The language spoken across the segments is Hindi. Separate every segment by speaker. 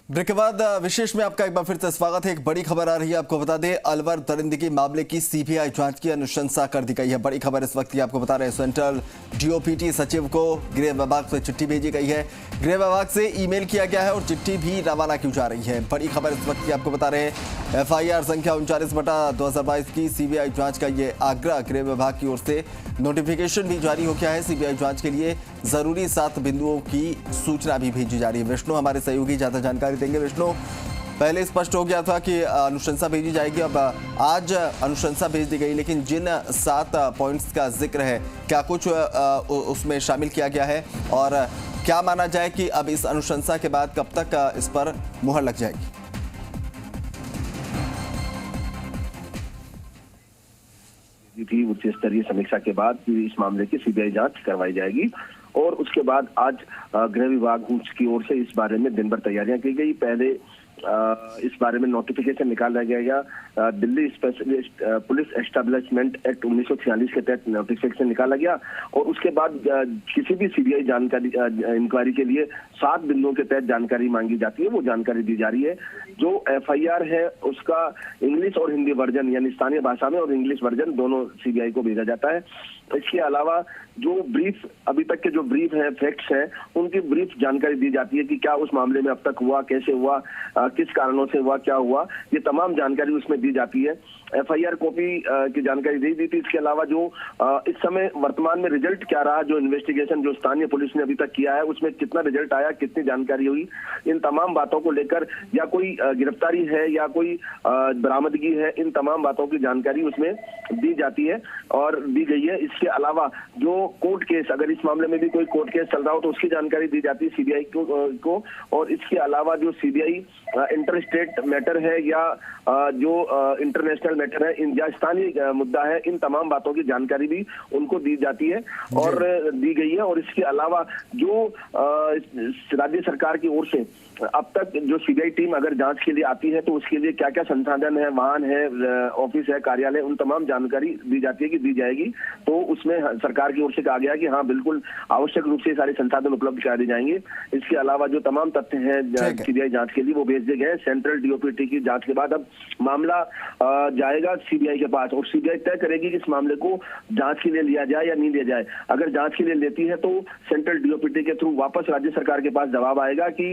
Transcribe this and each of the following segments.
Speaker 1: ब्रेक के बाद विशेष में आपका एक बार फिर से स्वागत है। एक बड़ी खबर आ रही है, आपको बता दें अलवर दरिंदगी मामले की सीबीआई जांच की अनुशंसा कर दी गई है। बड़ी खबर इस वक्त की आपको बता रहे हैं, सेंट्रल डीओपीटी सचिव को गृह विभाग से चिट्ठी भेजी गई है। गृह विभाग से ईमेल किया गया है और चिट्ठी भी रवाना की जा रही है। बड़ी खबर इस वक्त की आपको बता रहे हैं, FIR संख्या 39/2022 की सीबीआई जांच का ये आग्रह गृह विभाग की ओर से नोटिफिकेशन भी जारी हो गया है। सीबीआई जांच के लिए जरूरी 7 बिंदुओं की सूचना भी भेजी जा रही है। विष्णु हमारे सहयोगी ज्यादा जानकारी देंगे। विष्णु, पहले स्पष्ट हो गया था कि अनुशंसा भेजी जाएगी, अब आज अनुशंसा भेज दी गई, लेकिन जिन 7 पॉइंट्स का जिक्र है, क्या कुछ उसमें शामिल किया गया है और क्या माना जाए कि अब इस अनुशंसा के बाद कब तक इस पर मुहर लग जाएगी?
Speaker 2: थी उच्च स्तरीय समीक्षा के बाद इस मामले की सीबीआई जांच करवाई जाएगी और उसके बाद आज गृह विभाग की ओर से इस बारे में दिन भर तैयारियां की गई। पहले इस बारे में नोटिफिकेशन निकाला गया। Delhi specialist police establishment act 1946 के तहत नोटिफिकेशन निकाला गया और उसके बाद किसी भी सीबीआई जानकारी इंक्वायरी के लिए 7 बिंदुओं के तहत जानकारी मांगी जाती है, वो जानकारी दी जा रही है। जो FIR है उसका इंग्लिश और हिंदी वर्जन, यानी स्थानीय भाषा में और इंग्लिश वर्जन दोनों सीबीआई को भेजा जाता है। इसके अलावा जो ब्रीफ, अभी तक के जो ब्रीफ है, फैक्ट्स हैं, उनकी ब्रीफ जानकारी दी जाती है कि क्या उस मामले में अब तक हुआ, कैसे हुआ, किस कारणों से हुआ, क्या हुआ, ये तमाम जानकारी उसमें दी जाती है। FIR कॉपी की जानकारी दी थी। इसके अलावा जो इस समय वर्तमान में रिजल्ट क्या रहा, जो इन्वेस्टिगेशन जो स्थानीय पुलिस ने अभी तक किया है उसमें कितना रिजल्ट आया, कितनी जानकारी हुई, इन तमाम बातों को लेकर, या कोई गिरफ्तारी है या कोई बरामदगी है, इन तमाम बातों की जानकारी उसमें दी जाती है और दी गई है। इसके अलावा जो कोर्ट केस, अगर इस मामले में भी कोई कोर्ट केस चल रहा हो तो उसकी जानकारी दी जाती है सीबीआई को। और इसके अलावा जो सीबीआई इंटर स्टेट मैटर है या जो इंटरनेशनल मैटर है, इन या स्थानीय मुद्दा है, इन तमाम बातों की जानकारी भी उनको दी जाती है और दी गई है। और इसके अलावा जो राज्य सरकार की ओर से अब तक जो सीबीआई टीम अगर जांच के लिए आती है तो उसके लिए क्या क्या संसाधन है, वाहन है, ऑफिस है, कार्यालय, उन तमाम जानकारी दी जाती है कि दी जाएगी। तो उसमें सरकार की ओर से कहा गया कि हाँ बिल्कुल आवश्यक रूप से सारे संसाधन उपलब्ध करा दिए जाएंगे। इसके अलावा जो तमाम तथ्य हैं सीबीआई जांच के लिए वो भेज दिए गए। सेंट्रल डीओपीटी की जांच के बाद अब मामला जाएगा सीबीआई के पास और सीबीआई तय करेगी कि इस मामले को जांच के लिए लिया जाए या नहीं लिया जाए। अगर जांच के लिए लेती है तो सेंट्रल डीओपीटी के थ्रू वापस राज्य सरकार के पास जवाब आएगा कि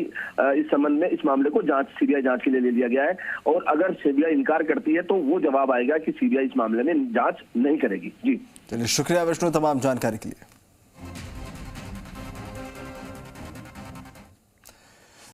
Speaker 2: इस संबंध में इस मामले को सीबीआई जांच के लिए ले लिया गया है। और अगर सीबीआई इनकार करती है तो वो जवाब आएगा कि सीबीआई इस मामले में जांच नहीं करेगी। जी
Speaker 1: चलिए, शुक्रिया विष्णु तमाम जानकारी के लिए।